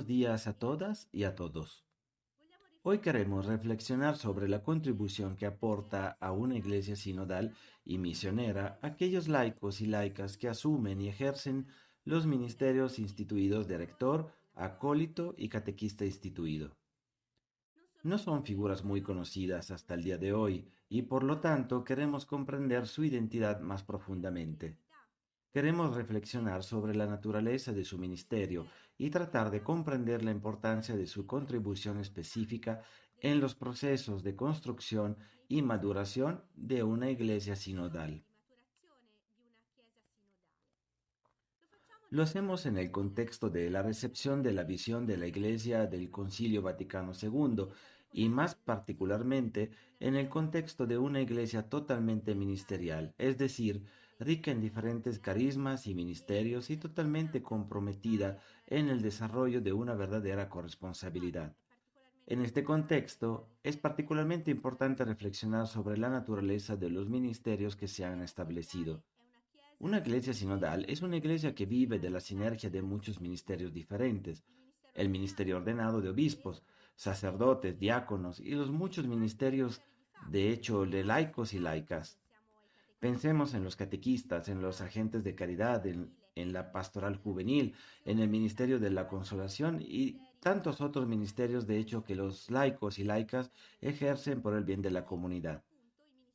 días a todas y a todos. Hoy queremos reflexionar sobre la contribución que aporta a una iglesia sinodal y misionera aquellos laicos y laicas que asumen y ejercen los ministerios instituidos de rector, acólito y catequista instituido. No son figuras muy conocidas hasta el día de hoy y por lo tanto queremos comprender su identidad más profundamente. Queremos reflexionar sobre la naturaleza de su ministerio y tratar de comprender la importancia de su contribución específica en los procesos de construcción y maduración de una iglesia sinodal. Lo hacemos en el contexto de la recepción de la visión de la Iglesia del Concilio Vaticano II y más particularmente en el contexto de una iglesia totalmente ministerial, es decir, rica en diferentes carismas y ministerios y totalmente comprometida en el desarrollo de una verdadera corresponsabilidad. En este contexto, es particularmente importante reflexionar sobre la naturaleza de los ministerios que se han establecido. Una iglesia sinodal es una iglesia que vive de la sinergia de muchos ministerios diferentes: el ministerio ordenado de obispos, sacerdotes, diáconos y los muchos ministerios, de hecho, de laicos y laicas. Pensemos en los catequistas, en los agentes de caridad, en la pastoral juvenil, en el ministerio de la consolación y tantos otros ministerios, de hecho, que los laicos y laicas ejercen por el bien de la comunidad.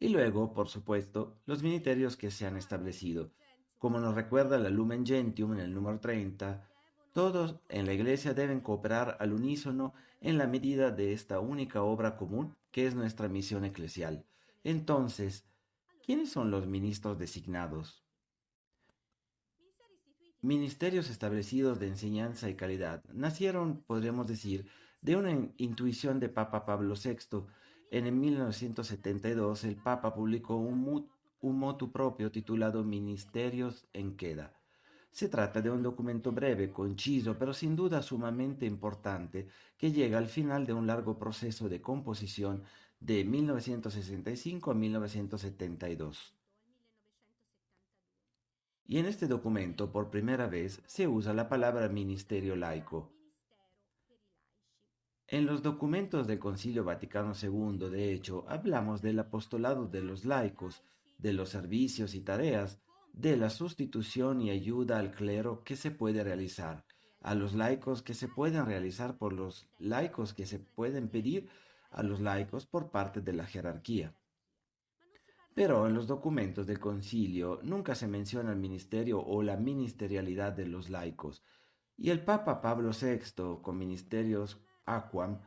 Y luego, por supuesto, los ministerios que se han establecido. Como nos recuerda la Lumen Gentium en el número 30, todos en la Iglesia deben cooperar al unísono en la medida de esta única obra común que es nuestra misión eclesial. Entonces, ¿quiénes son los ministros designados? Ministerios establecidos de enseñanza y calidad nacieron, podríamos decir, de una intuición de Papa Pablo VI. En el 1972 el Papa publicó un motu propio titulado Ministerios en Queda. Se trata de un documento breve, conciso, pero sin duda sumamente importante, que llega al final de un largo proceso de composición de 1965 a 1972. Y en este documento, por primera vez, se usa la palabra ministerio laico. En los documentos del Concilio Vaticano II, de hecho, hablamos del apostolado de los laicos, de los servicios y tareas, de la sustitución y ayuda al clero que se puede realizar, a los laicos que se pueden realizar por los laicos que se pueden pedir a los laicos por parte de la jerarquía. Pero en los documentos del concilio nunca se menciona el ministerio o la ministerialidad de los laicos, y el Papa Pablo VI, con Ministerios Aquam,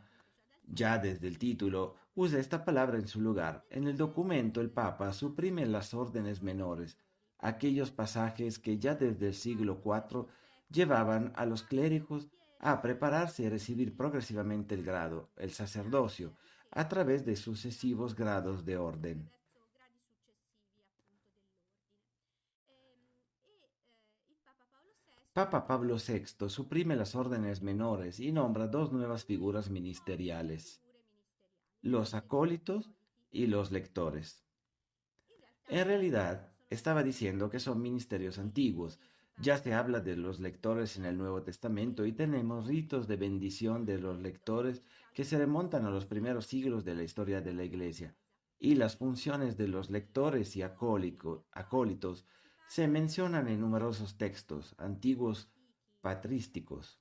ya desde el título, usa esta palabra en su lugar. En el documento el Papa suprime las órdenes menores, aquellos pasajes que ya desde el siglo IV llevaban a los clérigos a prepararse y recibir progresivamente el grado, el sacerdocio, a través de sucesivos grados de orden. Papa Pablo VI suprime las órdenes menores y nombra dos nuevas figuras ministeriales: los acólitos y los lectores. En realidad, estaba diciendo que son ministerios antiguos. Ya se habla de los lectores en el Nuevo Testamento y tenemos ritos de bendición de los lectores que se remontan a los primeros siglos de la historia de la Iglesia. Y las funciones de los lectores y acólitos se mencionan en numerosos textos antiguos patrísticos.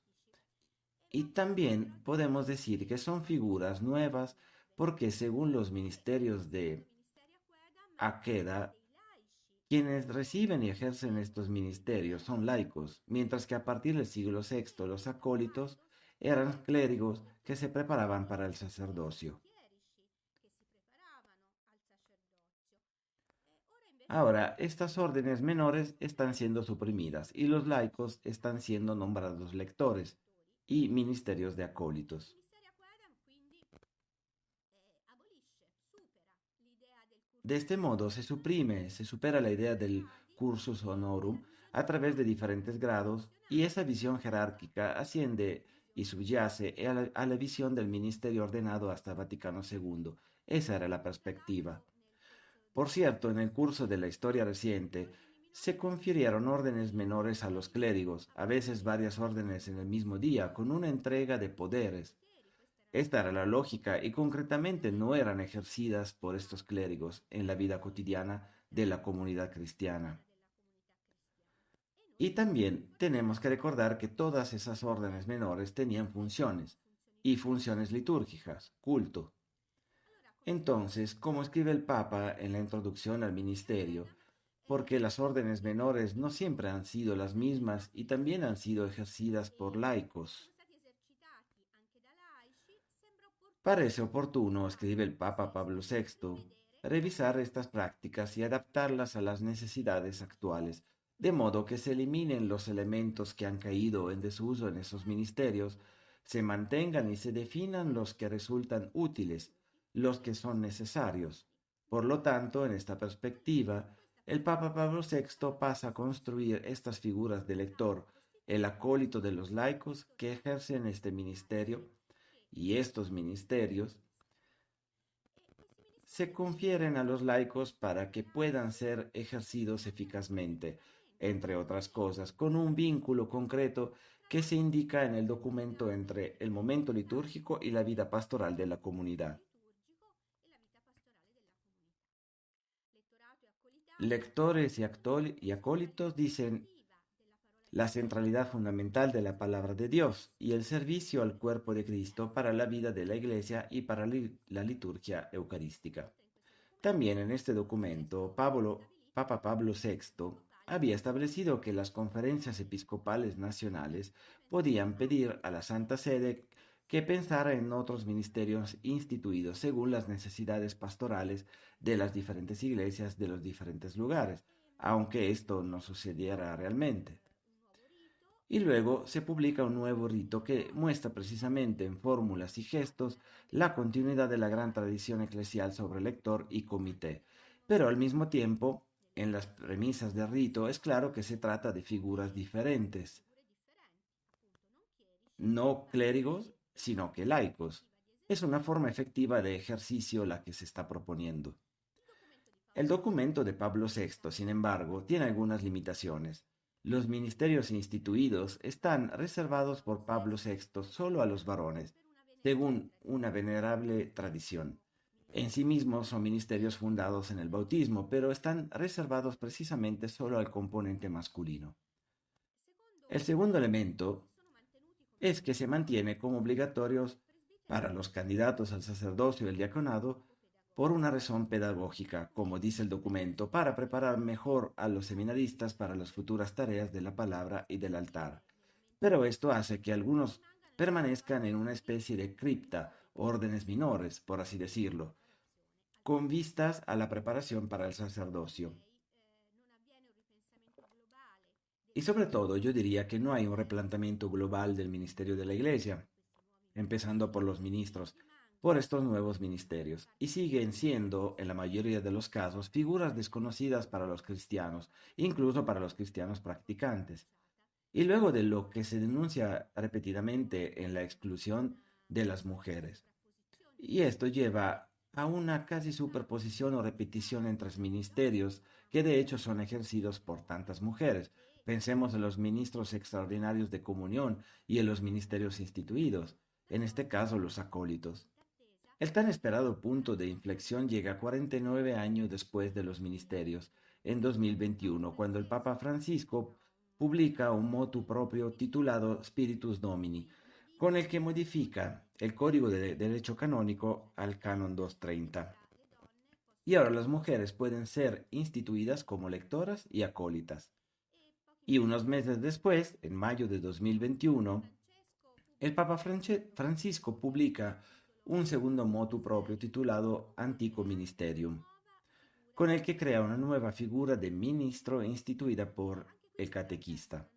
Y también podemos decir que son figuras nuevas porque según los ministerios de Aqueda, quienes reciben y ejercen estos ministerios son laicos, mientras que a partir del siglo VI los acólitos eran clérigos que se preparaban para el sacerdocio. Ahora, estas órdenes menores están siendo suprimidas y los laicos están siendo nombrados lectores y ministerios de acólitos. De este modo se supera la idea del cursus honorum a través de diferentes grados y esa visión jerárquica asciende y subyace a la visión del ministerio ordenado hasta Vaticano II. Esa era la perspectiva. Por cierto, en el curso de la historia reciente, se confirieron órdenes menores a los clérigos, a veces varias órdenes en el mismo día, con una entrega de poderes. Esta era la lógica y concretamente no eran ejercidas por estos clérigos en la vida cotidiana de la comunidad cristiana. Y también tenemos que recordar que todas esas órdenes menores tenían funciones, y funciones litúrgicas, culto. Entonces, como escribe el Papa en la introducción al ministerio, porque las órdenes menores no siempre han sido las mismas y también han sido ejercidas por laicos. Parece oportuno, escribe el Papa Pablo VI, revisar estas prácticas y adaptarlas a las necesidades actuales, de modo que se eliminen los elementos que han caído en desuso en esos ministerios, se mantengan y se definan los que resultan útiles, los que son necesarios. Por lo tanto, en esta perspectiva, el Papa Pablo VI pasa a construir estas figuras de lector, el acólito de los laicos que ejercen este ministerio, y estos ministerios se confieren a los laicos para que puedan ser ejercidos eficazmente, entre otras cosas, con un vínculo concreto que se indica en el documento entre el momento litúrgico y la vida pastoral de la comunidad. Lectores y acólitos dicen la centralidad fundamental de la palabra de Dios y el servicio al cuerpo de Cristo para la vida de la Iglesia y para la liturgia eucarística. También en este documento, Papa Pablo VI había establecido que las conferencias episcopales nacionales podían pedir a la Santa Sede que pensara en otros ministerios instituidos según las necesidades pastorales de las diferentes iglesias de los diferentes lugares, aunque esto no sucediera realmente. Y luego se publica un nuevo rito que muestra precisamente en fórmulas y gestos la continuidad de la gran tradición eclesial sobre lector y comité. Pero al mismo tiempo, en las premisas del rito es claro que se trata de figuras diferentes, no clérigos, sino que laicos. Es una forma efectiva de ejercicio la que se está proponiendo. El documento de Pablo VI, sin embargo, tiene algunas limitaciones. Los ministerios instituidos están reservados por Pablo VI solo a los varones, según una venerable tradición. En sí mismos son ministerios fundados en el bautismo, pero están reservados precisamente solo al componente masculino. El segundo elemento es que se mantiene como obligatorios para los candidatos al sacerdocio y el diaconado por una razón pedagógica, como dice el documento, para preparar mejor a los seminaristas para las futuras tareas de la palabra y del altar. Pero esto hace que algunos permanezcan en una especie de cripta, órdenes menores, por así decirlo, con vistas a la preparación para el sacerdocio. Y sobre todo, yo diría que no hay un replanteamiento global del ministerio de la Iglesia, empezando por los ministros, por estos nuevos ministerios, y siguen siendo, en la mayoría de los casos, figuras desconocidas para los cristianos, incluso para los cristianos practicantes. Y luego de lo que se denuncia repetidamente en la exclusión de las mujeres. Y esto lleva a una casi superposición o repetición entre ministerios que de hecho son ejercidos por tantas mujeres. Pensemos en los ministros extraordinarios de comunión y en los ministerios instituidos, en este caso los acólitos. El tan esperado punto de inflexión llega 49 años después de los ministerios, en 2021, cuando el Papa Francisco publica un motu proprio titulado Spiritus Domini, con el que modifica el Código de Derecho Canónico al Canon 230. Y ahora las mujeres pueden ser instituidas como lectoras y acólitas. Y unos meses después, en mayo de 2021, el Papa Francisco publica un segundo motu proprio titulado Antico Ministerium, con el que crea una nueva figura de ministro instituida por el catequista.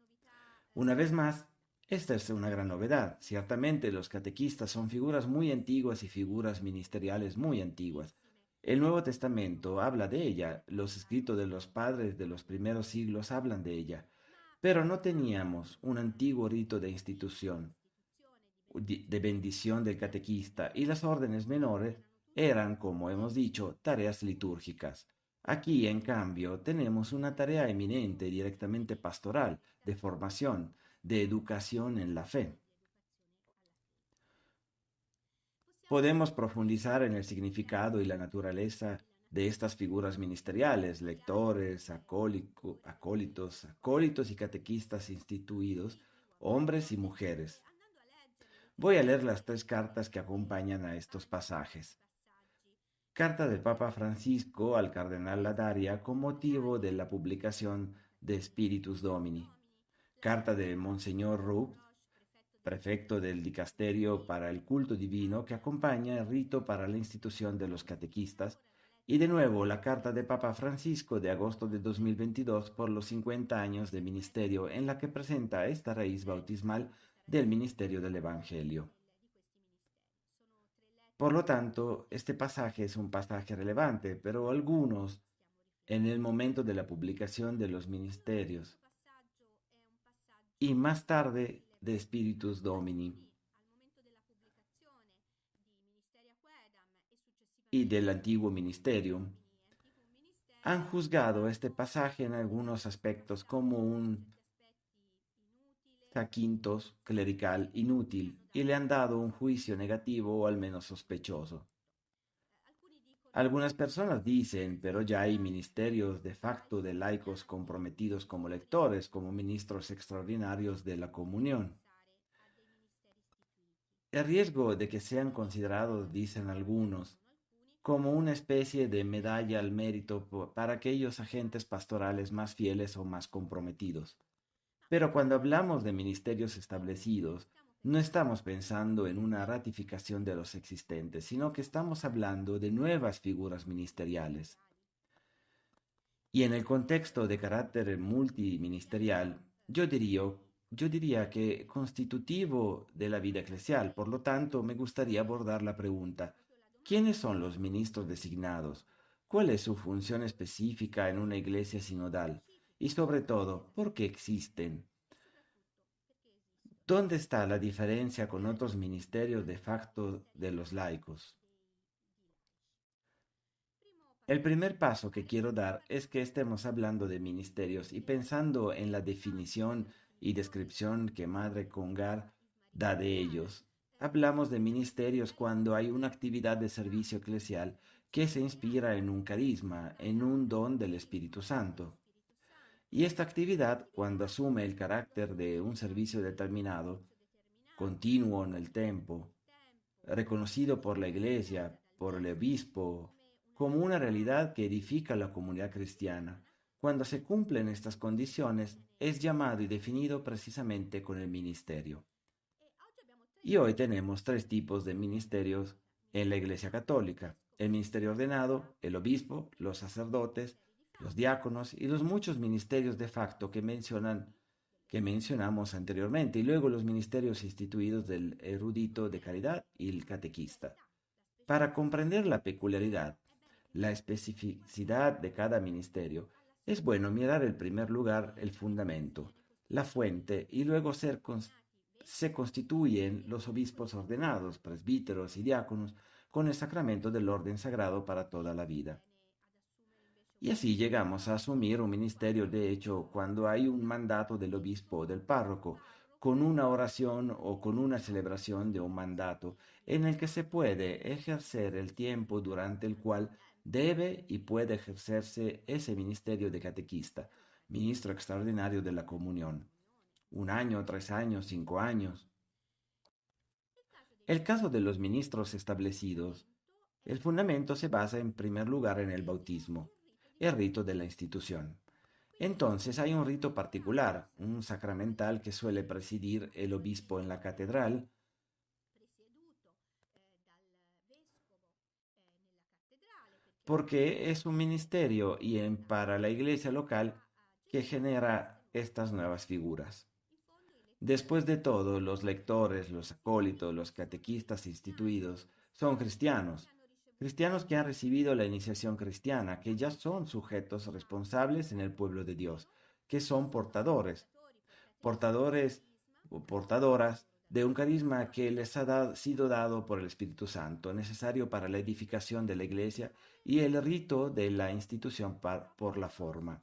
Una vez más, esta es una gran novedad. Ciertamente los catequistas son figuras muy antiguas y figuras ministeriales muy antiguas. El Nuevo Testamento habla de ella, los escritos de los padres de los primeros siglos hablan de ella, pero no teníamos un antiguo rito de institución, de bendición del catequista, y las órdenes menores eran, como hemos dicho, tareas litúrgicas. Aquí, en cambio, tenemos una tarea eminente, directamente pastoral, de formación, de educación en la fe. Podemos profundizar en el significado y la naturaleza de estas figuras ministeriales, lectores, acólitos y catequistas instituidos, hombres y mujeres. Voy a leer las tres cartas que acompañan a estos pasajes. Carta del Papa Francisco al Cardenal Ladaria con motivo de la publicación de Spiritus Domini. Carta de Monseñor Rupp, prefecto del Dicasterio para el Culto Divino, que acompaña el rito para la institución de los catequistas, y de nuevo la carta de Papa Francisco de agosto de 2022 por los 50 años de ministerio, en la que presenta esta raíz bautismal del ministerio del Evangelio. Por lo tanto, este pasaje es un pasaje relevante, pero algunos, en el momento de la publicación de los ministerios, y más tarde de Spiritus Domini y del antiguo ministerio, han juzgado este pasaje en algunos aspectos como un saquintos clerical inútil y le han dado un juicio negativo o al menos sospechoso. Algunas personas dicen, pero ya hay ministerios de facto de laicos comprometidos como lectores, como ministros extraordinarios de la comunión. El riesgo de que sean considerados, dicen algunos, como una especie de medalla al mérito para aquellos agentes pastorales más fieles o más comprometidos. Pero cuando hablamos de ministerios establecidos, no estamos pensando en una ratificación de los existentes, sino que estamos hablando de nuevas figuras ministeriales. Y en el contexto de carácter multiministerial, yo diría que constitutivo de la vida eclesial. Por lo tanto, me gustaría abordar la pregunta: ¿quiénes son los ministros designados? ¿Cuál es su función específica en una iglesia sinodal? Y sobre todo, ¿por qué existen? ¿Dónde está la diferencia con otros ministerios de facto de los laicos? El primer paso que quiero dar es que estemos hablando de ministerios y pensando en la definición y descripción que Madre Congar da de ellos. Hablamos de ministerios cuando hay una actividad de servicio eclesial que se inspira en un carisma, en un don del Espíritu Santo. Y esta actividad, cuando asume el carácter de un servicio determinado, continuo en el tiempo, reconocido por la Iglesia, por el obispo, como una realidad que edifica la comunidad cristiana. Cuando se cumplen estas condiciones, es llamado y definido precisamente con el ministerio. Y hoy tenemos tres tipos de ministerios en la Iglesia Católica: el ministerio ordenado, el obispo, los sacerdotes, los diáconos y los muchos ministerios de facto que mencionamos anteriormente, y luego los ministerios instituidos del erudito de caridad y el catequista. Para comprender la peculiaridad, la especificidad de cada ministerio, es bueno mirar en primer lugar el fundamento, la fuente, y luego se constituyen los obispos ordenados, presbíteros y diáconos, con el sacramento del orden sagrado para toda la vida. Y así llegamos a asumir un ministerio, de hecho, cuando hay un mandato del obispo o del párroco, con una oración o con una celebración de un mandato, en el que se puede ejercer el tiempo durante el cual debe y puede ejercerse ese ministerio de catequista, ministro extraordinario de la comunión. 1 año, 3 años, 5 años. El caso de los ministros establecidos, el fundamento se basa en primer lugar en el bautismo, el rito de la institución. Entonces hay un rito particular, un sacramental que suele presidir el obispo en la catedral, porque es un ministerio para la iglesia local que genera estas nuevas figuras. Después de todo, los lectores, los acólitos, los catequistas instituidos son cristianos, cristianos que han recibido la iniciación cristiana, que ya son sujetos responsables en el pueblo de Dios, que son portadores o portadoras de un carisma que les ha sido dado por el Espíritu Santo, necesario para la edificación de la Iglesia, y el rito de la institución por la forma.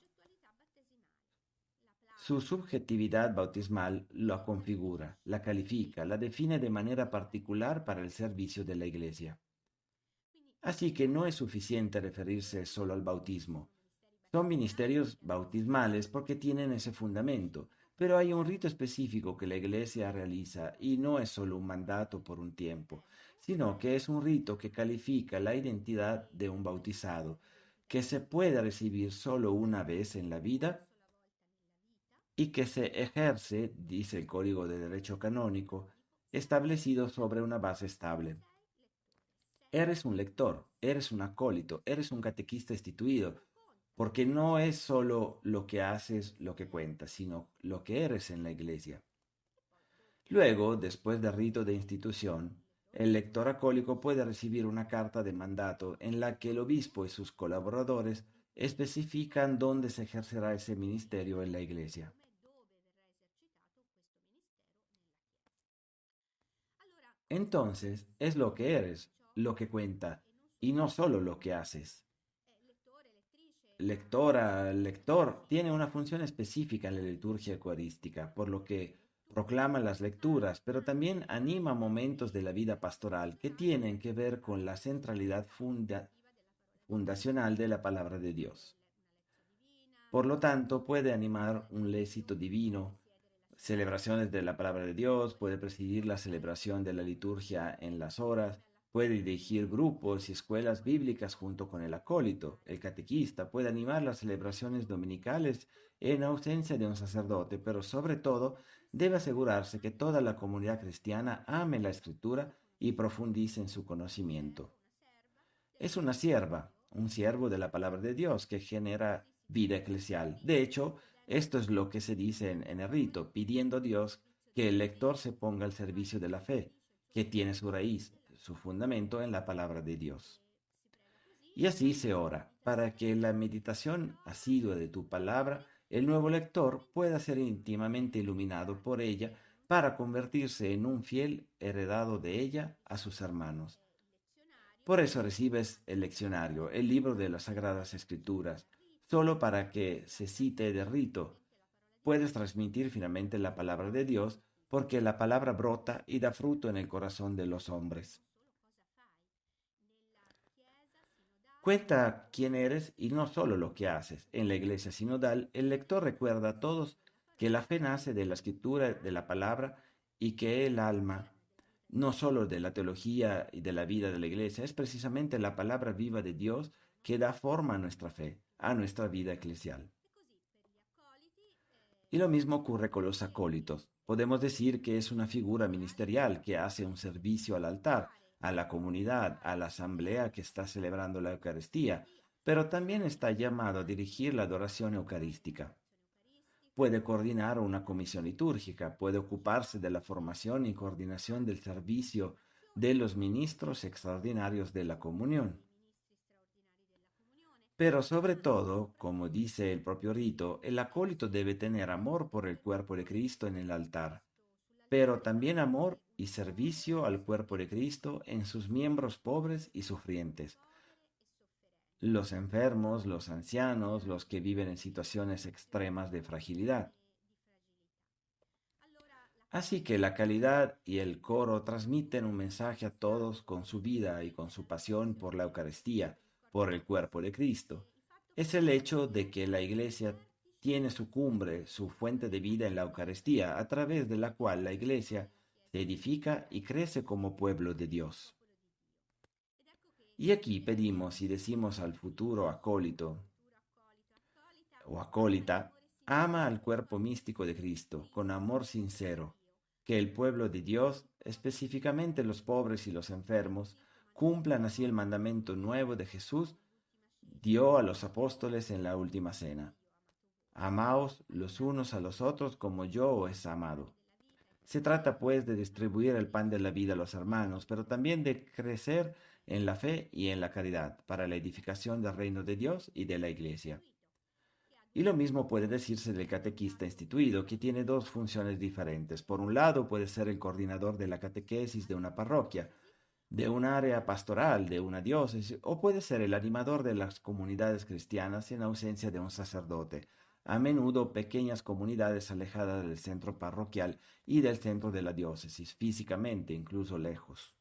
Su subjetividad bautismal la configura, la califica, la define de manera particular para el servicio de la Iglesia. Así que no es suficiente referirse solo al bautismo. Son ministerios bautismales porque tienen ese fundamento, pero hay un rito específico que la Iglesia realiza y no es solo un mandato por un tiempo, sino que es un rito que califica la identidad de un bautizado, que se puede recibir solo una vez en la vida y que se ejerce, dice el Código de Derecho Canónico, establecido sobre una base estable. Eres un lector, eres un acólito, eres un catequista instituido, porque no es solo lo que haces lo que cuenta, sino lo que eres en la Iglesia. Luego, después del rito de institución, el lector acólico puede recibir una carta de mandato en la que el obispo y sus colaboradores especifican dónde se ejercerá ese ministerio en la Iglesia. Entonces, es lo que eres, lo que cuenta, y no solo lo que haces. Lectora, lector, tiene una función específica en la liturgia eucarística, por lo que proclama las lecturas, pero también anima momentos de la vida pastoral que tienen que ver con la centralidad fundacional de la palabra de Dios. Por lo tanto, puede animar un lécito divino, celebraciones de la palabra de Dios, puede presidir la celebración de la liturgia en las horas, puede dirigir grupos y escuelas bíblicas junto con el acólito, el catequista, puede animar las celebraciones dominicales en ausencia de un sacerdote, pero sobre todo debe asegurarse que toda la comunidad cristiana ame la escritura y profundice en su conocimiento. Es una sierva, un siervo de la palabra de Dios que genera vida eclesial. De hecho, esto es lo que se dice en el rito, pidiendo a Dios que el lector se ponga al servicio de la fe, que tiene su raíz, su fundamento en la palabra de Dios. Y así se ora, para que la meditación asidua de tu palabra, el nuevo lector pueda ser íntimamente iluminado por ella para convertirse en un fiel heredado de ella a sus hermanos. Por eso recibes el leccionario, el libro de las Sagradas Escrituras, solo para que se cite de rito. Puedes transmitir finalmente la palabra de Dios porque la palabra brota y da fruto en el corazón de los hombres. Cuenta quién eres y no solo lo que haces. En la iglesia sinodal, el lector recuerda a todos que la fe nace de la escritura, de la palabra, y que el alma, no solo de la teología y de la vida de la iglesia, es precisamente la palabra viva de Dios que da forma a nuestra fe, a nuestra vida eclesial. Y lo mismo ocurre con los acólitos. Podemos decir que es una figura ministerial que hace un servicio al altar, a la comunidad, a la asamblea que está celebrando la Eucaristía, pero también está llamado a dirigir la adoración eucarística. Puede coordinar una comisión litúrgica, puede ocuparse de la formación y coordinación del servicio de los ministros extraordinarios de la comunión. Pero sobre todo, como dice el propio rito, el acólito debe tener amor por el cuerpo de Cristo en el altar, pero también amor y servicio al cuerpo de Cristo en sus miembros pobres y sufrientes, los enfermos, los ancianos, los que viven en situaciones extremas de fragilidad. Así que la calidad y el coro transmiten un mensaje a todos con su vida y con su pasión por la Eucaristía, por el cuerpo de Cristo. Es el hecho de que la Iglesia tiene su cumbre, su fuente de vida en la Eucaristía, a través de la cual la Iglesia se edifica y crece como pueblo de Dios. Y aquí pedimos y decimos al futuro acólito o acólita, ama al cuerpo místico de Cristo con amor sincero, que el pueblo de Dios, específicamente los pobres y los enfermos, cumplan así el mandamiento nuevo de Jesús dio a los apóstoles en la última cena. Amaos los unos a los otros como yo os he amado. Se trata pues de distribuir el pan de la vida a los hermanos, pero también de crecer en la fe y en la caridad para la edificación del reino de Dios y de la Iglesia. Y lo mismo puede decirse del catequista instituido, que tiene dos funciones diferentes. Por un lado, puede ser el coordinador de la catequesis de una parroquia, de un área pastoral, de una diócesis, o puede ser el animador de las comunidades cristianas en ausencia de un sacerdote, a menudo pequeñas comunidades alejadas del centro parroquial y del centro de la diócesis, físicamente incluso lejos.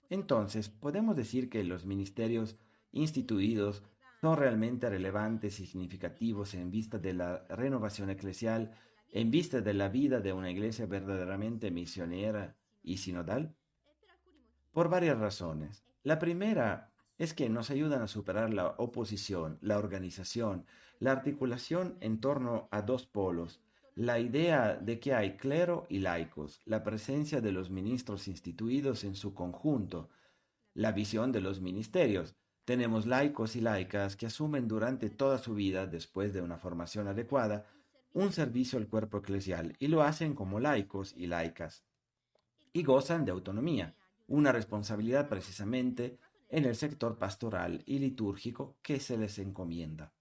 Entonces, podemos decir que los ministerios instituidos son realmente relevantes y significativos en vista de la renovación eclesial, en vista de la vida de una iglesia verdaderamente misionera y sinodal. Por varias razones. La primera es que nos ayudan a superar la oposición, la organización, la articulación en torno a dos polos, la idea de que hay clero y laicos, la presencia de los ministros instituidos en su conjunto, la visión de los ministerios. Tenemos laicos y laicas que asumen durante toda su vida, después de una formación adecuada, un servicio al cuerpo eclesial y lo hacen como laicos y laicas y gozan de autonomía, una responsabilidad precisamente en el sector pastoral y litúrgico que se les encomienda.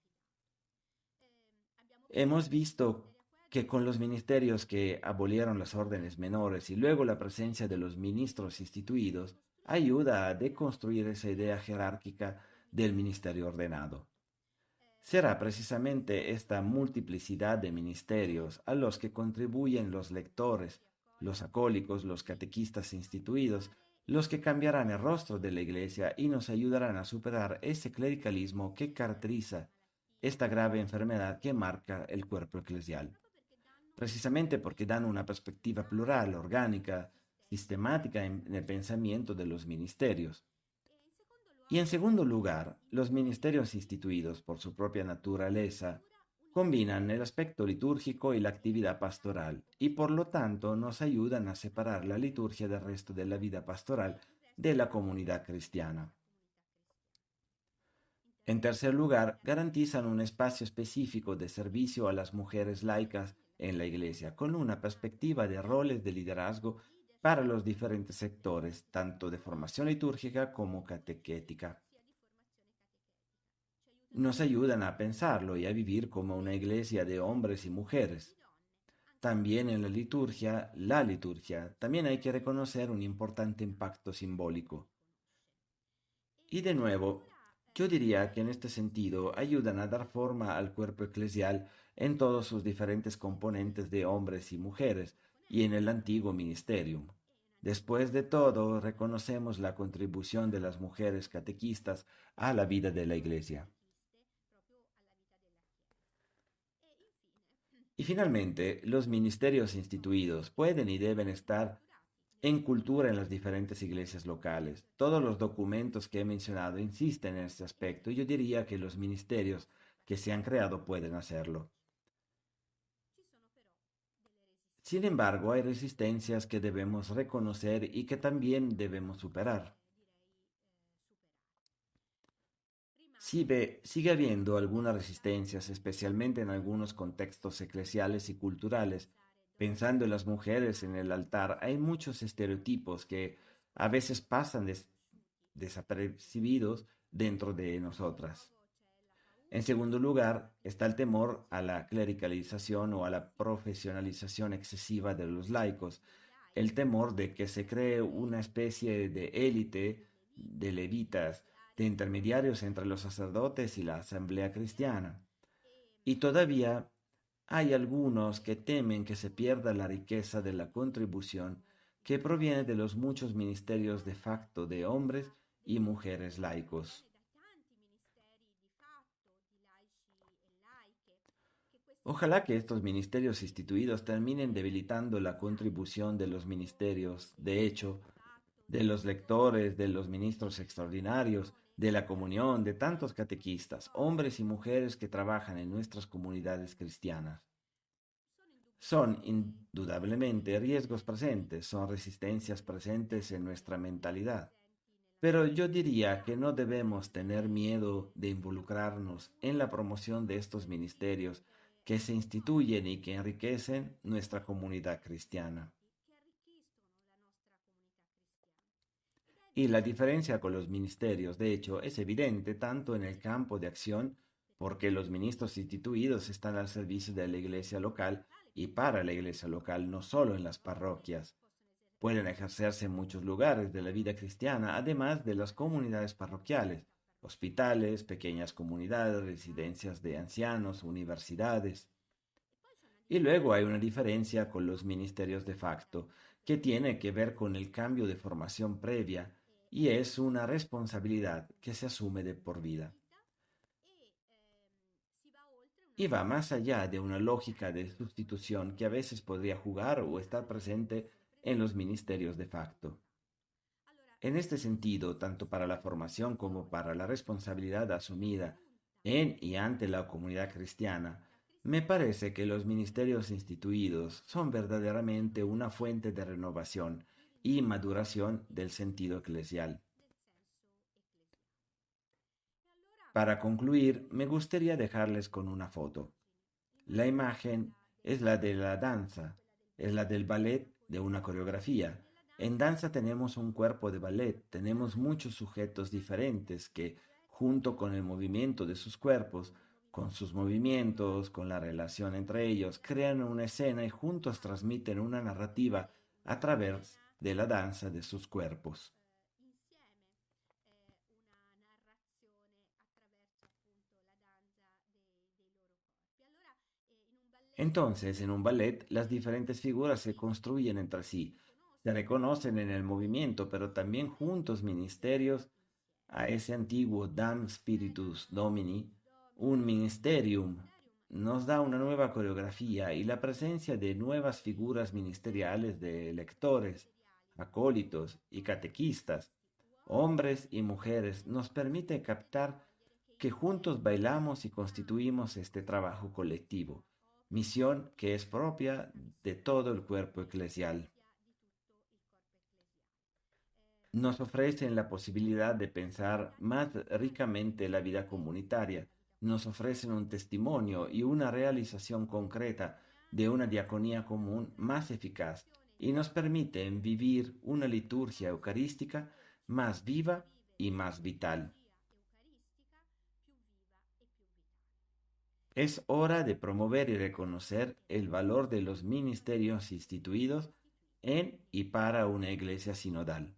Hemos visto que con los ministerios que abolieron las órdenes menores y luego la presencia de los ministros instituidos, ayuda a deconstruir esa idea jerárquica del ministerio ordenado. Será precisamente esta multiplicidad de ministerios a los que contribuyen los lectores, los acólicos, los catequistas instituidos, los que cambiarán el rostro de la Iglesia y nos ayudarán a superar ese clericalismo que caracteriza esta grave enfermedad que marca el cuerpo eclesial. Precisamente porque dan una perspectiva plural, orgánica, sistemática en el pensamiento de los ministerios. Y en segundo lugar, los ministerios instituidos por su propia naturaleza combinan el aspecto litúrgico y la actividad pastoral, y por lo tanto nos ayudan a separar la liturgia del resto de la vida pastoral de la comunidad cristiana. En tercer lugar, garantizan un espacio específico de servicio a las mujeres laicas en la Iglesia, con una perspectiva de roles de liderazgo para los diferentes sectores, tanto de formación litúrgica como catequética. Nos ayudan a pensarlo y a vivir como una iglesia de hombres y mujeres. También en la liturgia, también hay que reconocer un importante impacto simbólico. Y de nuevo, yo diría que en este sentido ayudan a dar forma al cuerpo eclesial en todos sus diferentes componentes de hombres y mujeres y en el antiguo ministerium. Después de todo, reconocemos la contribución de las mujeres catequistas a la vida de la iglesia. Y finalmente, los ministerios instituidos pueden y deben estar en cultura en las diferentes iglesias locales. Todos los documentos que he mencionado insisten en este aspecto y yo diría que los ministerios que se han creado pueden hacerlo. Sin embargo, hay resistencias que debemos reconocer y que también debemos superar. Sigue habiendo algunas resistencias, especialmente en algunos contextos eclesiales y culturales. Pensando en las mujeres en el altar, hay muchos estereotipos que a veces pasan desapercibidos dentro de nosotras. En segundo lugar, está el temor a la clericalización o a la profesionalización excesiva de los laicos, el temor de que se cree una especie de élite de levitas, de intermediarios entre los sacerdotes y la asamblea cristiana. Y todavía hay algunos que temen que se pierda la riqueza de la contribución que proviene de los muchos ministerios de facto de hombres y mujeres laicos. Ojalá que estos ministerios instituidos terminen debilitando la contribución de los ministerios, de hecho, de los lectores, de los ministros extraordinarios, de la comunión, de tantos catequistas, hombres y mujeres que trabajan en nuestras comunidades cristianas. Son indudablemente riesgos presentes, son resistencias presentes en nuestra mentalidad. Pero yo diría que no debemos tener miedo de involucrarnos en la promoción de estos ministerios que se instituyen y que enriquecen nuestra comunidad cristiana. Y la diferencia con los ministerios, de hecho, es evidente tanto en el campo de acción, porque los ministros instituidos están al servicio de la iglesia local y para la iglesia local, no solo en las parroquias. Pueden ejercerse en muchos lugares de la vida cristiana, además de las comunidades parroquiales, hospitales, pequeñas comunidades, residencias de ancianos, universidades. Y luego hay una diferencia con los ministerios de facto, que tiene que ver con el cambio de formación previa y es una responsabilidad que se asume de por vida. Y va más allá de una lógica de sustitución que a veces podría jugar o estar presente en los ministerios de facto. En este sentido, tanto para la formación como para la responsabilidad asumida en y ante la comunidad cristiana, me parece que los ministerios instituidos son verdaderamente una fuente de renovación y maduración del sentido eclesial. Para concluir, me gustaría dejarles con una foto. La imagen es la de la danza, es la del ballet, de una coreografía. En danza tenemos un cuerpo de ballet, tenemos muchos sujetos diferentes que, junto con el movimiento de sus cuerpos, con sus movimientos, con la relación entre ellos, crean una escena y juntos transmiten una narrativa a través de la danza de sus cuerpos. Entonces, en un ballet, las diferentes figuras se construyen entre sí, se reconocen en el movimiento, pero también juntos ministerios a ese antiguo Dam Spiritus Domini, un ministerium, nos da una nueva coreografía y la presencia de nuevas figuras ministeriales de lectores, acólitos y catequistas, hombres y mujeres, nos permite captar que juntos bailamos y constituimos este trabajo colectivo, misión que es propia de todo el cuerpo eclesial. Nos ofrecen la posibilidad de pensar más ricamente la vida comunitaria, nos ofrecen un testimonio y una realización concreta de una diaconía común más eficaz y nos permiten vivir una liturgia eucarística más viva y más vital. Es hora de promover y reconocer el valor de los ministerios instituidos en y para una iglesia sinodal.